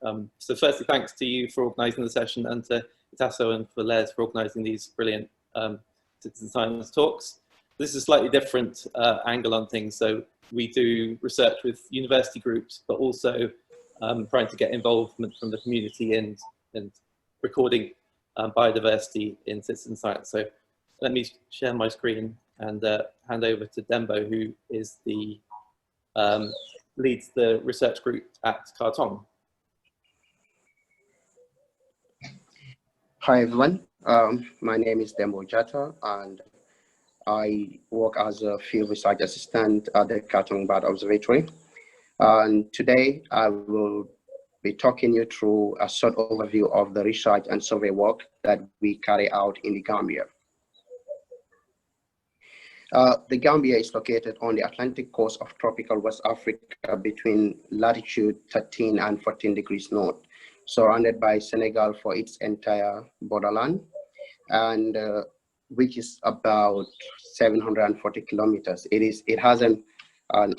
So firstly, thanks to you for organising the session, and to Tasso and for Les for organising these brilliant citizen science talks. This is a slightly different angle on things. So we do research with university groups, but also trying to get involvement from the community and recording biodiversity in citizen science. So let me share my screen and hand over to Dembo, who is the leads the research group at Kartong. Hi everyone, my name is Dembo Jatta, and I work as a field research assistant at the Kartong Bird Observatory. And today I will be talking you through a short overview of the research and survey work that we carry out in the Gambia. The Gambia is located on the Atlantic coast of tropical West Africa between latitude 13 and 14 degrees north, surrounded by Senegal for its entire borderland, and which is about 740 kilometers. It has an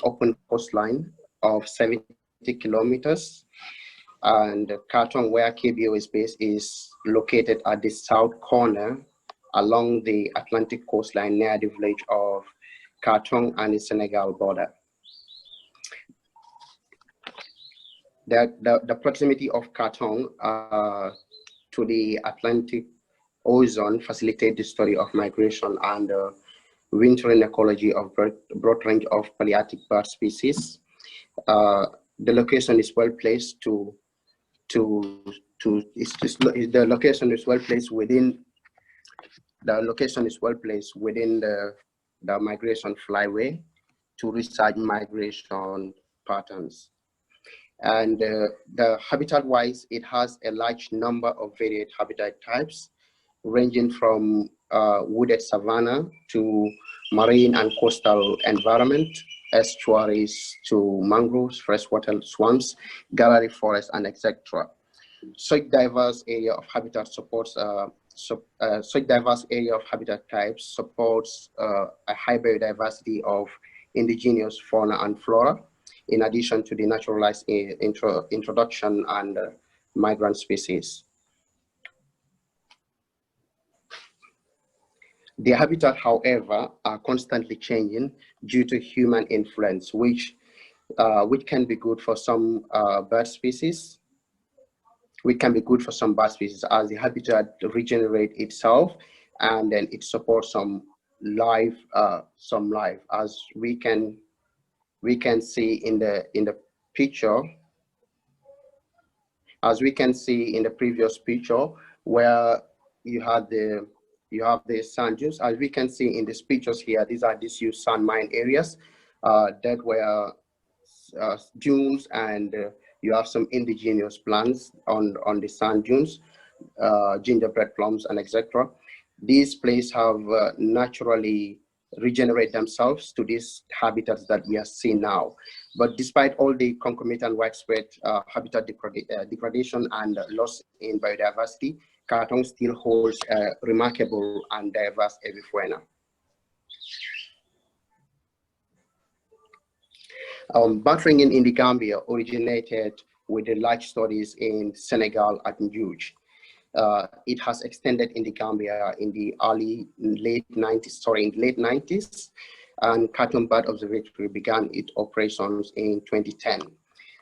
open coastline of 70 kilometers, and Kartong, where KBO is based, is located at the south corner along the Atlantic coastline near the village of Kartong and the Senegal border. The proximity of Kartong to the Atlantic Ocean facilitate the study of migration and wintering ecology of broad range of Palearctic bird species. The location is well placed within the migration flyway to research migration patterns. And the habitat-wise, it has a large number of varied habitat types, ranging from wooded savanna to marine and coastal environment, estuaries to mangroves, freshwater swamps, gallery forests, and etc. Such diverse area of habitat supports such diverse area of habitat types supports a high biodiversity of indigenous fauna and flora, in addition to the naturalized introduction and migrant species. The habitat, however, are constantly changing due to human influence, which can be good for some bird species. Which can be good for some bird species, as the habitat regenerates itself, and then it supports some life, as we can see in the picture, as we can see in the previous picture, where you have the sand dunes. As we can see in these pictures here, these are disused sand mine areas that were dunes, and you have some indigenous plants on the sand dunes, gingerbread plums, and etc. These places have naturally regenerate themselves to these habitats that we are seeing now. But despite all the concomitant widespread habitat degradation and loss in biodiversity, Kartong still holds a remarkable and diverse avifauna. Bird ringing in the Gambia originated with the large studies in Senegal at Njuj. It has extended in the Gambia in the late 90s, and Kartong Bird Observatory began its operations in 2010.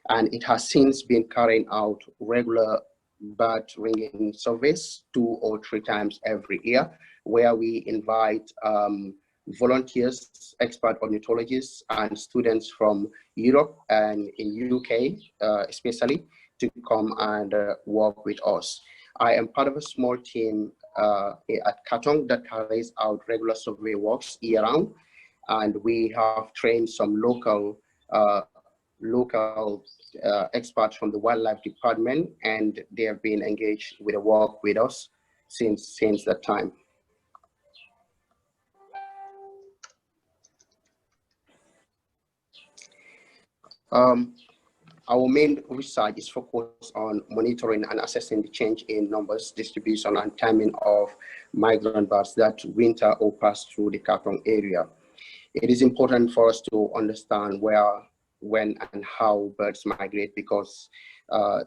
And it has since been carrying out regular bird ringing surveys 2 or 3 times every year, where we invite volunteers, expert ornithologists, and students from Europe and in UK especially, to come and work with us. I am part of a small team at Kartong that carries out regular survey works year-round, and we have trained some local experts from the wildlife department, and they have been engaged with the work with us since that time. Our main research is focused on monitoring and assessing the change in numbers, distribution, and timing of migrant birds that winter or pass through the Kartong area. It is important for us to understand where when and how birds migrate, because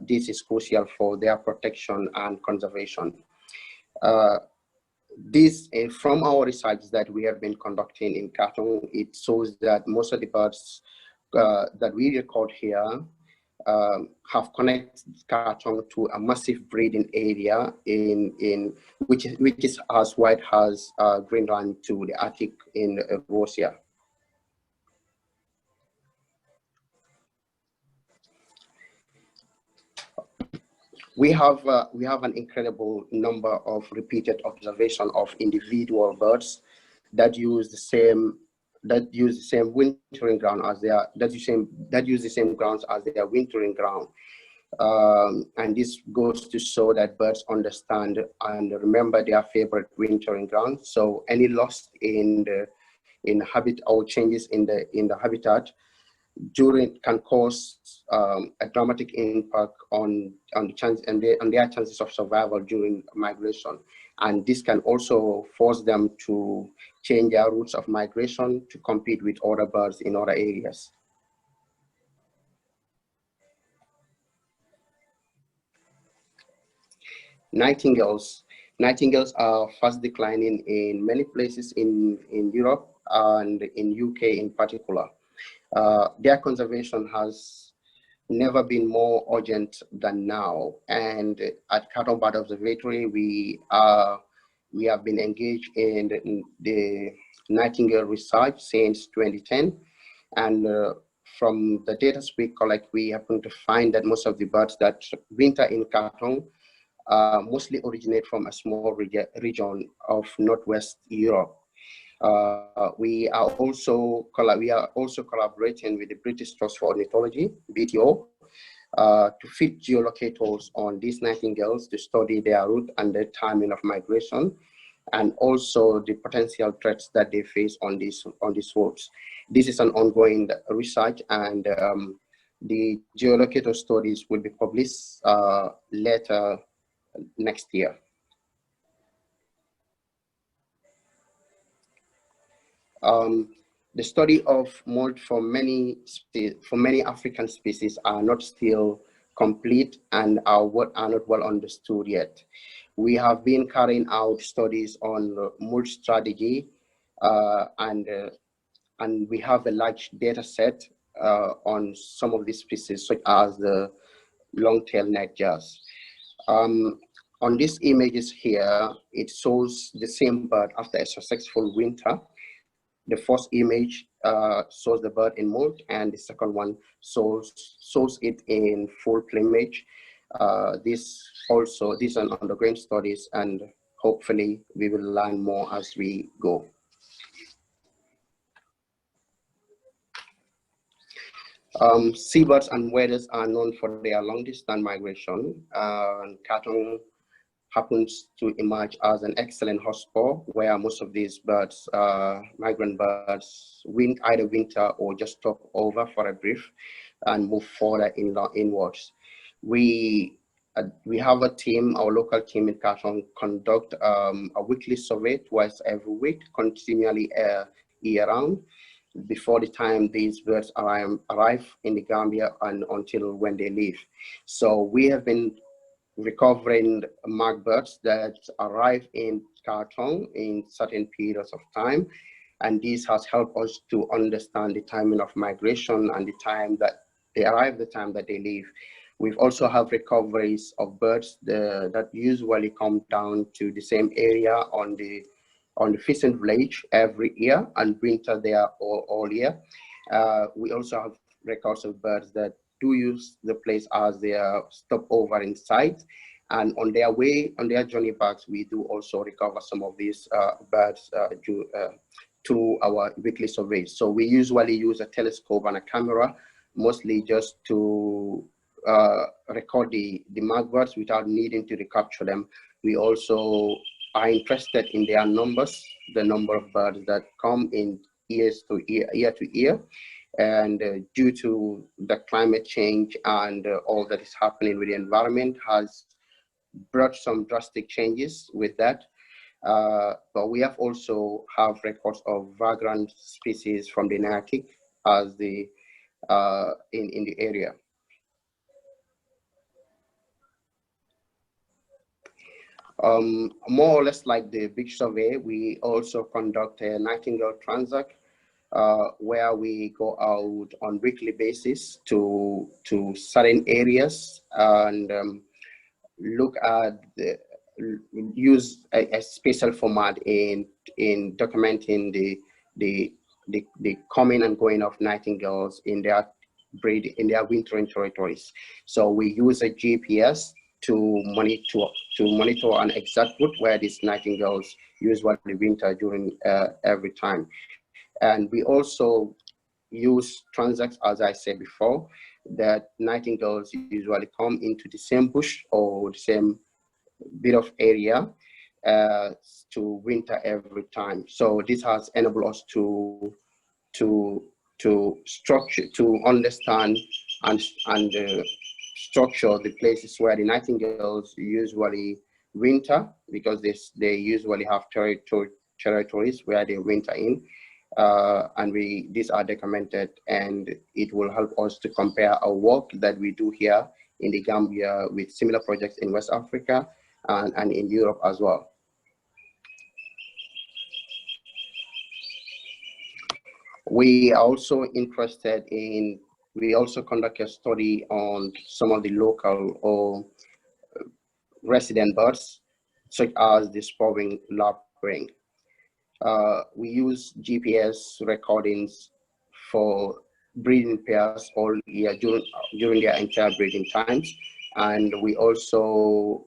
this is crucial for their protection and conservation. This, from our research that we have been conducting in Kartong, it shows that most of the birds that we record here have connected Kartong to a massive breeding area which is as wide as Greenland to the Arctic in Russia. We have an incredible number of repeated observation of individual birds that use the same wintering ground as use the same grounds as their wintering ground. And this goes to show that birds understand and remember their favorite wintering ground. So any loss in habit or changes in the habitat can cause a dramatic impact on their chances of survival during migration. And this can also force them to change their routes of migration to compete with other birds in other areas. Nightingales. Nightingales are fast declining in many places in Europe and in UK in particular. Their conservation has never been more urgent than now. And at Kartong Observatory, we have been engaged in the Nightingale research since 2010. And from the data we collect, we happen to find that most of the birds that winter in Kartong mostly originate from a small region of Northwest Europe. We are also collaborating with the British Trust for Ornithology, BTO, to fit geolocators on these nightingales to study their route and the timing of migration, and also the potential threats that they face on these routes. This is an ongoing research, and the geolocator studies will be published later next year. The study of moult for many African species are not still complete and are not well understood yet. We have been carrying out studies on moult strategy, and we have a large data set on some of these species, such as the long-tailed nightjars. On these images here, it shows the same bird after a successful winter. The first image shows the bird in moult, and the second one shows it in full plumage. These are undergoing studies, and hopefully we will learn more as we go. Seabirds and waders are known for their long-distance migration. Kartong happens to emerge as an excellent hotspot where most of these birds, migrant birds, either winter or just stop over for a brief and move further inwards. We have a team, our local team in Kartong, conduct a weekly survey twice every week, continually year-round, before the time these birds arrive in the Gambia and until when they leave. So we have been recovering marked birds that arrive in Kartong in certain periods of time, and this has helped us to understand the timing of migration and the time that they arrive, the time that they leave. We've also have recoveries of birds that usually come down to the same area on the fishing village every year and winter there all year. We also have records of birds that do use the place as their stopover in sight, and on their journey back, we do also recover some of these birds through our weekly surveys. So we usually use a telescope and a camera, mostly just to record the marked birds without needing to recapture them. We also are interested in their numbers, the number of birds that come in year to year. And due to the climate change and all that is happening with the environment has brought some drastic changes with that. But we have also have records of vagrant species from the Arctic, as the in the area. More or less like the big survey, we also conduct a Nightingale Transect, where we go out on weekly basis to certain areas and look at use a special format in documenting the coming and going of nightingales in their wintering territories. So we use a GPS to monitor an exact route where these nightingales usually winter during every time. And we also use transects, as I said before, that nightingales usually come into the same bush or the same bit of area to winter every time. So this has enabled us to structure, to understand and structure the places where the nightingales usually winter, because they usually have territories where they winter in. And these are documented, and it will help us to compare our work that we do here in the Gambia with similar projects in West Africa and in Europe as well. We are also interested in, we also conduct a study on some of the local or resident birds, such as the spawning lapwing. We use GPS recordings for breeding pairs all year during their entire breeding times, and we also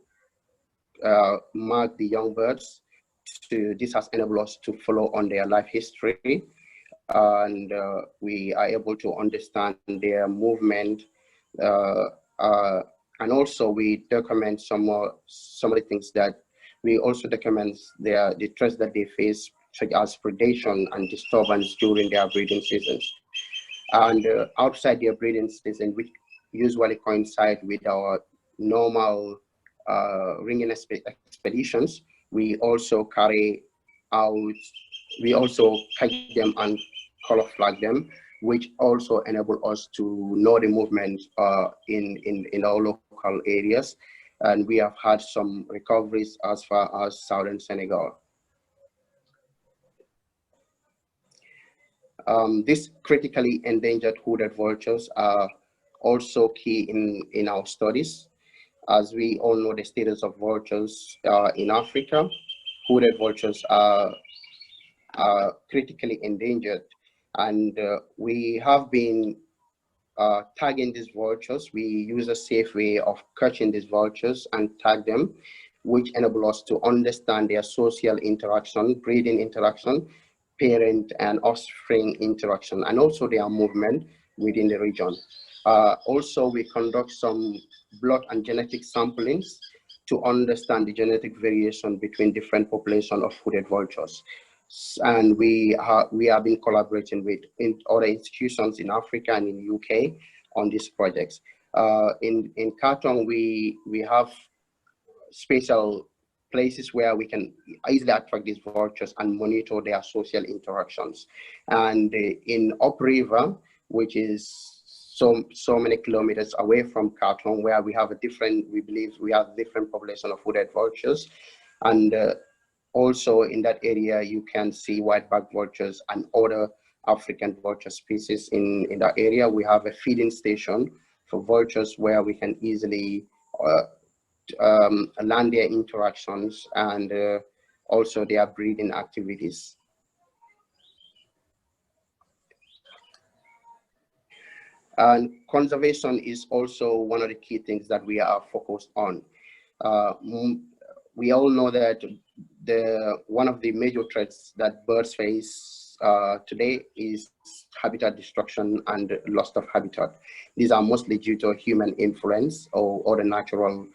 mark the young birds. This has enabled us to follow on their life history, and we are able to understand their movement, and also we document some of the things that we also document the threats that they face, such as predation and disturbance during their breeding seasons. And outside their breeding season, which usually coincide with our normal ringing expeditions, we also carry out, we also catch them and color flag them, which also enable us to know the movement in our local areas. And we have had some recoveries as far as southern Senegal. These critically endangered hooded vultures are also key in our studies. As we all know the status of vultures in Africa, hooded vultures are critically endangered, and we have been tagging these vultures. We use a safe way of catching these vultures and tag them, which enable us to understand their social interaction, breeding interaction, parent and offspring interaction, and also their movement within the region. Also, we conduct some blood and genetic samplings to understand the genetic variation between different populations of hooded vultures. And we have been collaborating with other institutions in Africa and in the UK on these projects. In Kartong, we have special places where we can easily attract these vultures and monitor their social interactions. And in upriver, which is so many kilometers away from Kartong, where we have we believe we have different population of hooded vultures. And also in that area, you can see white-backed vultures and other African vulture species in that area. We have a feeding station for vultures where we can easily land their interactions and also their breeding activities. And conservation is also one of the key things that we are focused on. We all know that one of the major threats that birds face today is habitat destruction and loss of habitat. These are mostly due to human influence or other natural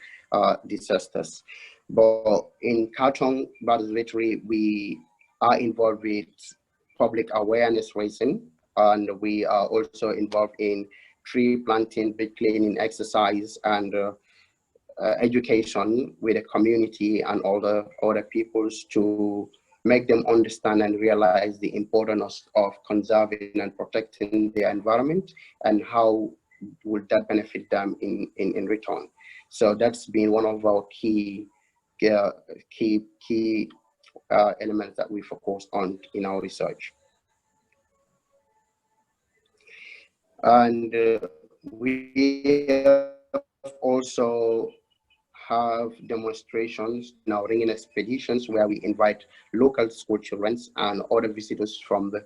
disasters. But in Kartong Observatory, we are involved with public awareness raising, and we are also involved in tree planting, bed cleaning exercise, and education with the community and all the other peoples to make them understand and realize the importance of conserving and protecting their environment, and how would that benefit them in return. So that's been one of our key elements that we focus on in our research. And we also have demonstrations in our ringing expeditions where we invite local school children and other visitors from the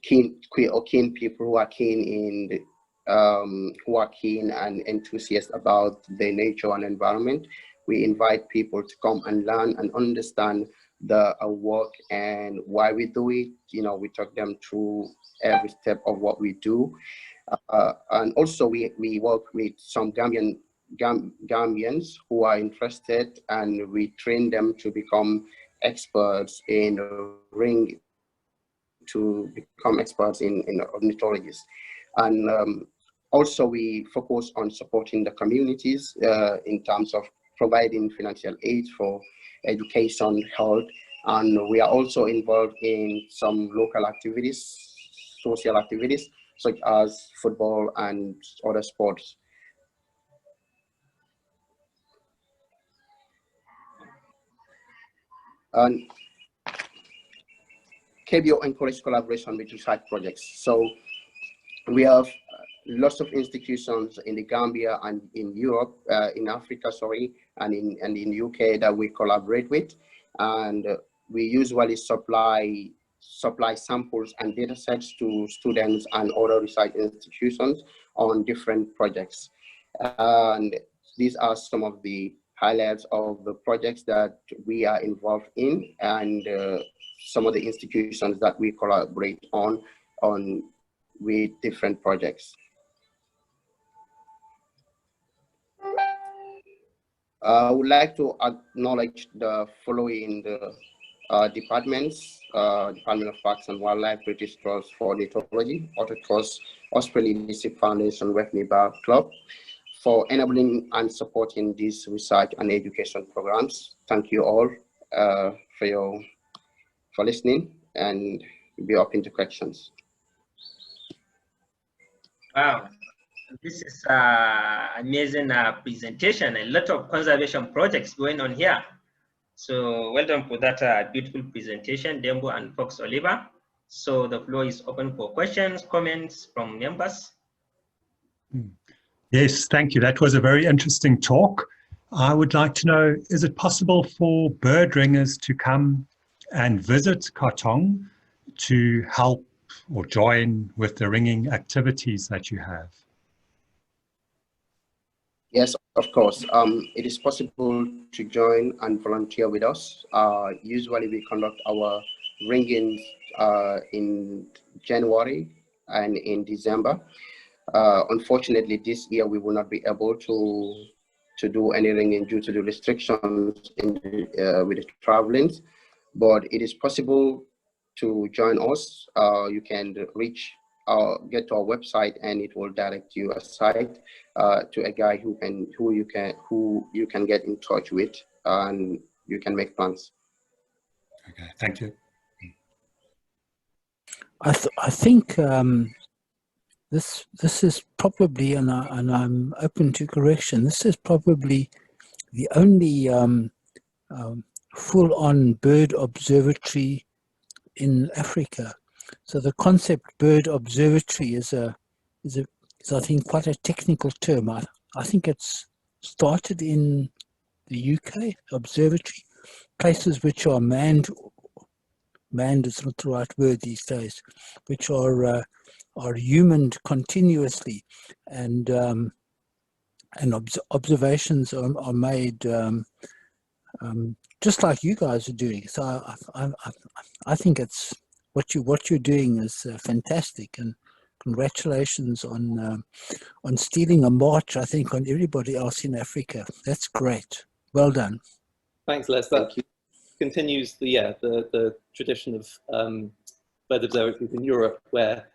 keen people who are keen and enthusiastic about the nature and environment. We invite people to come and learn and understand our work and why we do it. You know, we talk them through every step of what we do. And also we work with some Gambians who are interested, and we train them to become experts in ring, to become experts in ornithologists. And also we focus on supporting the communities in terms of providing financial aid for education, health, and we are also involved in some local activities, social activities, such as football and other sports. And KBO encourages collaboration with research projects. So we have lots of institutions in the Gambia and in Europe, in Africa, sorry, and in UK that we collaborate with, and we usually supply samples and data sets to students and other research institutions on different projects. And these are some of the highlights of the projects that we are involved in, and some of the institutions that we collaborate on with different projects. I would like to acknowledge the following departments: Department of Parks and Wildlife, British Trust for Ornithology, Autotrust, Australian Leadership Foundation, Wethney Bar Club, for enabling and supporting these research and education programs. Thank you all for listening, and we'll be open to questions. Wow, this is an amazing presentation. A lot of conservation projects going on here. So well done for that beautiful presentation, Dembo and Fox Oliver. So the floor is open for questions, comments from members. Yes, thank you. That was a very interesting talk. I would like to know, is it possible for bird ringers to come and visit Kartong to help or join with the ringing activities that you have? Yes, of course. It is possible to join and volunteer with us. Usually we conduct our ringing in January and in December. Unfortunately, this year we will not be able to do any ringing due to the restrictions with the traveling, but it is possible to join us. You can get to our website, and it will direct you aside to a guy who you can get in touch with, and you can make plans. Okay, thank you. I think this is probably, and I'm open to correction, this is probably the only full-on bird observatory in Africa. So the concept bird observatory is I think quite a technical term. I think it's started in the UK, observatory, places which are manned is not the right word these days, which are humaned continuously, and observations are made just like you guys are doing. So I think it's what you're doing is fantastic, and congratulations on stealing a march, I think, on everybody else in Africa. That's great. Well done. Thanks, Les. That continues the tradition of bird observatories in Europe, where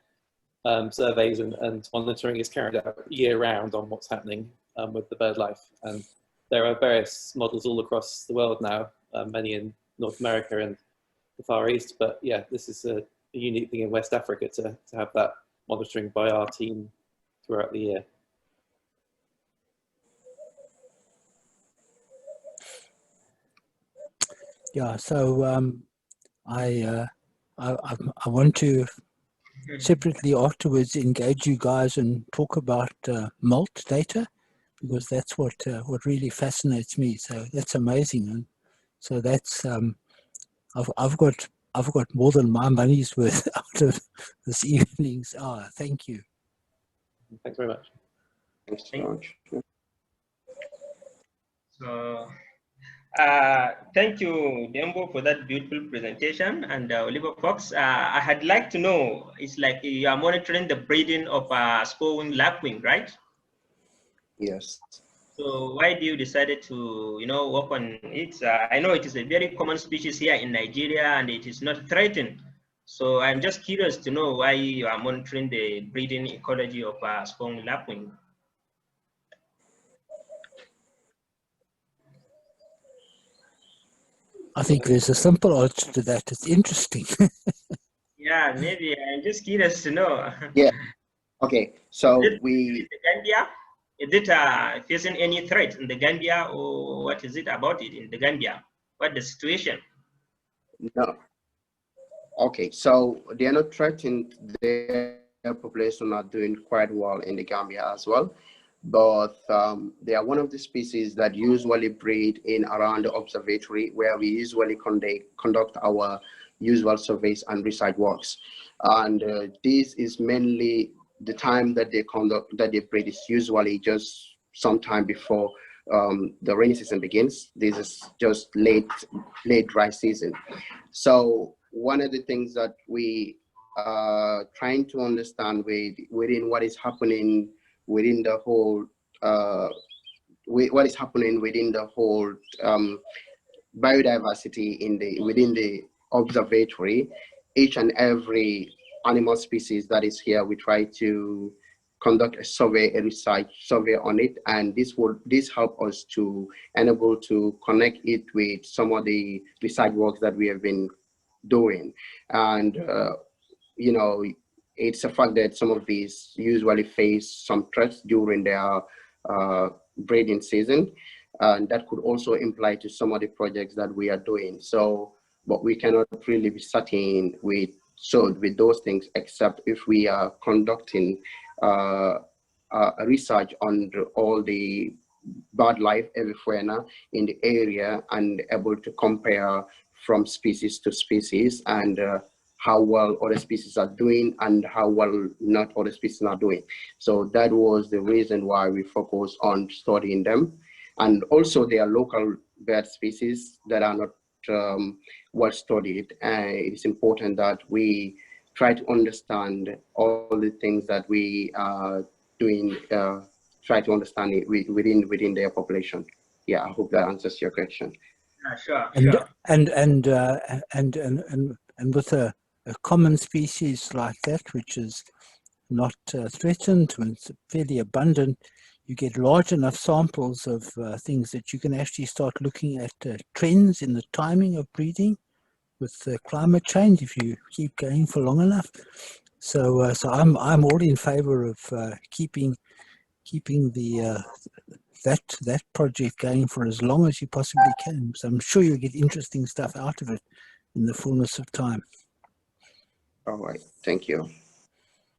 surveys and monitoring is carried out year-round on what's happening with the bird life. And there are various models all across the world now, many in North America and the Far East. But yeah, this is a unique thing in West Africa to have that monitoring by our team throughout the year. Yeah, so I want to separately afterwards engage you guys and talk about Moult data, because that's what really fascinates me. So that's amazing, and so that's I've got more than my money's worth out of this evening's hour. Thank you. Thanks very much. Thanks so much. So, thank you, Dembo, for that beautiful presentation. And Oliver Fox, I had like to know, it's like you are monitoring the breeding of spur-wing lapwing, right? Yes. So why do you decided to, work on it? I know it is a very common species here in Nigeria and it is not threatened. So I'm just curious to know why you are monitoring the breeding ecology of spur-wing lapwing. I think there's a simple answer to that. It's interesting. Yeah, maybe I'm just curious to know. Yeah. Okay. So is we. it the Gambia? Is it facing any threat in the Gambia, or what is it about it in the Gambia? What the situation? No. Okay. So they are not threatened. Their population are doing quite well in the Gambia as well. But they are one of the species that usually breed in around the observatory, where we usually conduct our usual surveys and research works. And this is mainly the time that they breed is usually just sometime before the rainy season begins. This is just late dry season. So one of the things that we are trying to understand within what is happening within the whole what is happening within the whole biodiversity within the observatory, each and every animal species that is here, we try to conduct a research survey on it, and this help us to enable to connect it with some of the research works that we have been doing. And it's a fact that some of these usually face some threats during their breeding season, and that could also imply to some of the projects that we are doing. So, but we cannot really be certain with those things, except if we are conducting research on all the bird life everywhere in the area, and able to compare from species to species, and how well other species are doing and how well not other species are doing. So that was the reason why we focus on studying them. And also there are local bird species that are not well studied. And it's important that we try to understand all the things that we are doing, try to understand it within their population. Yeah, I hope that answers your question. Sure, and, sure. and with a common species like that, which is not threatened, when it's fairly abundant, you get large enough samples of things that you can actually start looking at trends in the timing of breeding with climate change if you keep going for long enough. So I'm all in favor of keeping the that project going for as long as you possibly can. So I'm sure you'll get interesting stuff out of it in the fullness of time. All right, thank you.